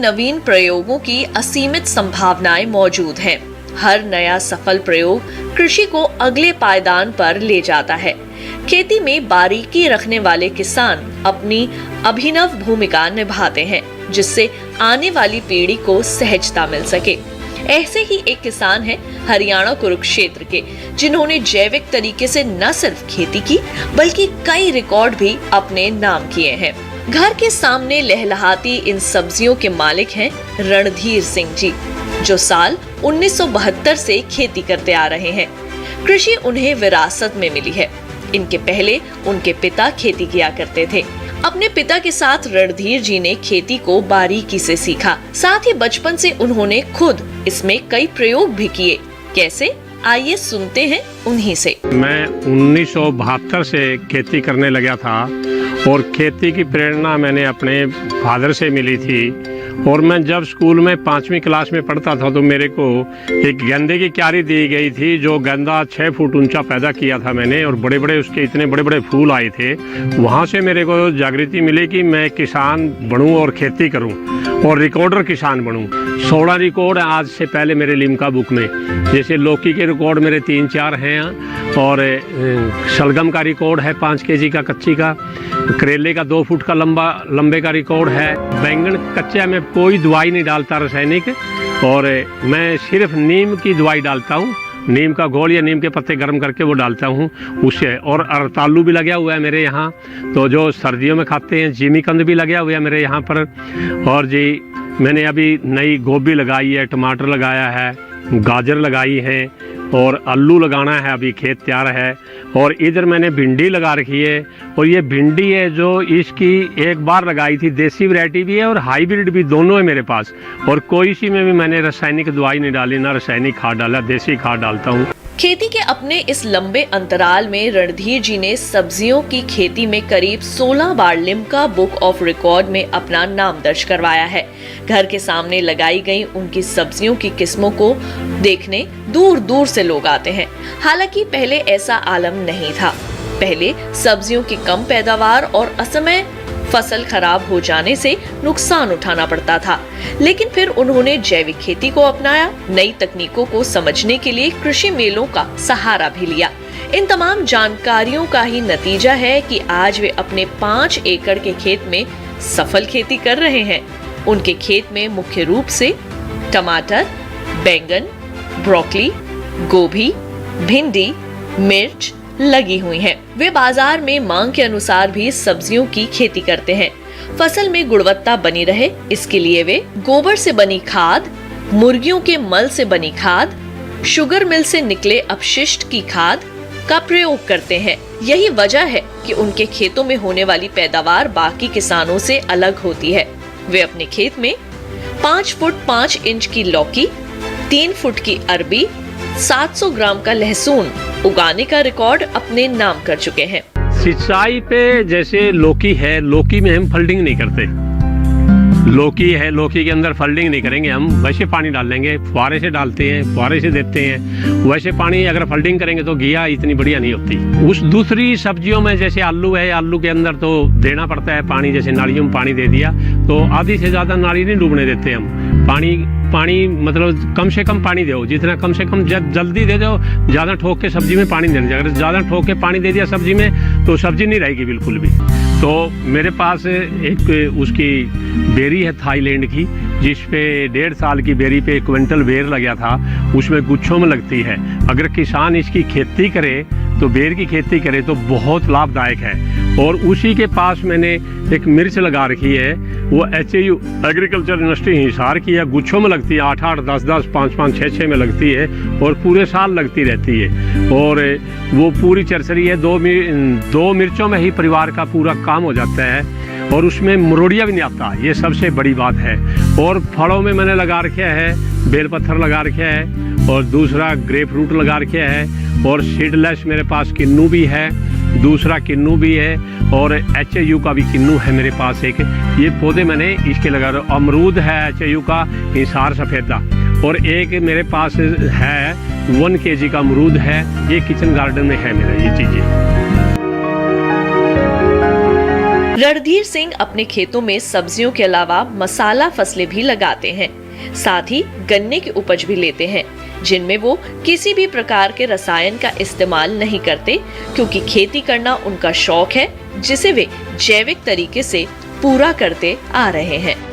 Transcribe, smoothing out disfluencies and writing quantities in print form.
नवीन प्रयोगों की असीमित संभावनाएं मौजूद हैं। हर नया सफल प्रयोग कृषि को अगले पायदान पर ले जाता है। खेती में बारीकी रखने वाले किसान अपनी अभिनव भूमिका निभाते हैं, जिससे आने वाली पीढ़ी को सहजता मिल सके। ऐसे ही एक किसान है हरियाणा कुरुक्षेत्र के, जिन्होंने जैविक तरीके से न सिर्फ खेती की बल्कि कई रिकॉर्ड भी अपने नाम किए हैं। घर के सामने लहलहाती इन सब्जियों के मालिक हैं रणधीर सिंह जी, जो साल 1972 से खेती करते आ रहे हैं। कृषि उन्हें विरासत में मिली है। इनके पहले उनके पिता खेती किया करते थे। अपने पिता के साथ रणधीर जी ने खेती को बारीकी से सीखा। साथ ही बचपन से उन्होंने खुद इसमें कई प्रयोग भी किए। कैसे, आइए सुनते हैं उन्हीं से। मैं 1972 से खेती करने लगा था और खेती की प्रेरणा मैंने अपने फादर से मिली थी। और मैं जब स्कूल में 5वीं क्लास में पढ़ता था तो मेरे को एक गेंदे की क्यारी दी गई थी, जो गेंदा 6 फुट ऊंचा पैदा किया था मैंने, और बड़े बड़े उसके इतने बड़े बड़े फूल आए थे। वहाँ से मेरे को जागृति मिली कि मैं किसान बनूं और खेती करूं और रिकॉर्डर किसान बनूं। 16 रिकॉर्ड आज से पहले मेरे लिम्का बुक में, जैसे लौकी के रिकॉर्ड मेरे 3-4 हैं, और शलगम का रिकॉर्ड है 5 केजी का कच्ची का, करेले का 2 फुट का लंबे का रिकॉर्ड है। बैंगन कच्चा में कोई दवाई नहीं डालता रासायनिक, और मैं सिर्फ नीम की दवाई डालता हूँ। नीम का घोल या नीम के पत्ते गर्म करके वो डालता हूँ उससे। और रतालू भी लगा हुआ है मेरे यहाँ, तो जो सर्दियों में खाते हैं। जिमीकंद भी लगा हुआ है मेरे यहाँ पर। और जी मैंने अभी नई गोभी लगाई है, टमाटर लगाया है, गाजर लगाई है, और आलू लगाना है, अभी खेत तैयार है। और इधर मैंने भिंडी लगा रखी है, और ये भिंडी है जो इसकी एक बार लगाई थी, देसी वैरायटी भी है और हाइब्रिड भी, दोनों है मेरे पास। और कोई सी में भी मैंने रासायनिक दवाई नहीं डाली, ना रासायनिक खाद डाला, देसी खाद डालता हूँ। खेती के अपने इस लंबे अंतराल में रणधीर जी ने सब्जियों की खेती में करीब 16 बार लिम्का बुक ऑफ रिकॉर्ड में अपना नाम दर्ज करवाया है। घर के सामने लगाई गई उनकी सब्जियों की किस्मों को देखने दूर दूर से लोग आते हैं। हालांकि पहले ऐसा आलम नहीं था। पहले सब्जियों की कम पैदावार और असमय फसल खराब हो जाने से नुकसान उठाना पड़ता था, लेकिन फिर उन्होंने जैविक खेती को अपनाया। नई तकनीकों को समझने के लिए कृषि मेलों का सहारा भी लिया। इन तमाम जानकारियों का ही नतीजा है कि आज वे अपने 5 एकड़ के खेत में सफल खेती कर रहे हैं। उनके खेत में मुख्य रूप से टमाटर, बैंगन, ब्रोकली, गोभी, भिंडी, मिर्च लगी हुई हैं। वे बाजार में मांग के अनुसार भी सब्जियों की खेती करते हैं। फसल में गुणवत्ता बनी रहे, इसके लिए वे गोबर से बनी खाद, मुर्गियों के मल से बनी खाद, शुगर मिल से निकले अपशिष्ट की खाद का प्रयोग करते हैं। यही वजह है कि उनके खेतों में होने वाली पैदावार बाकी किसानों से अलग होती है। वे अपने खेत में 5 फुट 5 इंच की लौकी, 3 फुट की अरबी, 700 ग्राम का लहसुन उगाने का रिकॉर्ड अपने नाम कर चुके हैं। सिंचाई पे जैसे लौकी है, लौकी में हम फल्डिंग नहीं करते। लौकी है, लौकी के अंदर फल्डिंग नहीं करेंगे हम, वैसे पानी डाल लेंगे, फुहारे से डालते हैं, फुहारे से देते हैं। वैसे पानी अगर फल्डिंग करेंगे तो घिया इतनी बढ़िया नहीं होती। उस दूसरी सब्जियों में जैसे आलू है, आलू के अंदर तो देना पड़ता है पानी, जैसे नालियों में पानी दे दिया तो आधी से ज़्यादा नाली नहीं डूबने देते हम। पानी मतलब कम से कम पानी दो, जितना कम से कम जल्दी दे दो। ज़्यादा ठोक के सब्जी में पानी देना, अगर ज़्यादा ठोक के पानी दे दिया सब्जी में तो सब्जी नहीं रहेगी बिल्कुल भी। तो मेरे पास एक उसकी बेरी है थाईलैंड की, जिस पे 1.5 साल की बेरी पे 1 क्विंटल बेर लगा था, उसमें गुच्छों में लगती है। अगर किसान इसकी खेती करे तो बेर की खेती करे तो बहुत लाभदायक है। और उसी के पास मैंने एक मिर्च लगा रखी है, वो HAU एग्रीकल्चर यूनिवर्सिटी हिसार की है, गुच्छों में लगती है, 8-8, 10-10, 5-5, 6-6 में लगती है और पूरे साल लगती रहती है। और वो पूरी चरसरी है, 2 मिर्चों में ही परिवार का पूरा काम हो जाता है, और उसमें मरोड़िया भी नहीं आता, ये सबसे बड़ी बात है। और फलों में मैंने लगा रखा है, बेल पत्थर लगा रखा है, और दूसरा ग्रेप फ्रूट लगा रखा है, और सीडलेस मेरे पास किन्नू भी है, दूसरा किन्नू भी है, और HAU का भी किन्नू है मेरे पास एक। ये पौधे मैंने इसके लगा रहे। अमरूद है HAU का, हिसार सफ़ेदा, और एक मेरे पास है 1 kg का अमरूद है। ये किचन गार्डन में है मेरा ये चीज़ें। रणधीर सिंह अपने खेतों में सब्जियों के अलावा मसाला फसलें भी लगाते हैं, साथ ही गन्ने की उपज भी लेते हैं, जिनमें वो किसी भी प्रकार के रसायन का इस्तेमाल नहीं करते, क्योंकि खेती करना उनका शौक है जिसे वे जैविक तरीके से पूरा करते आ रहे हैं।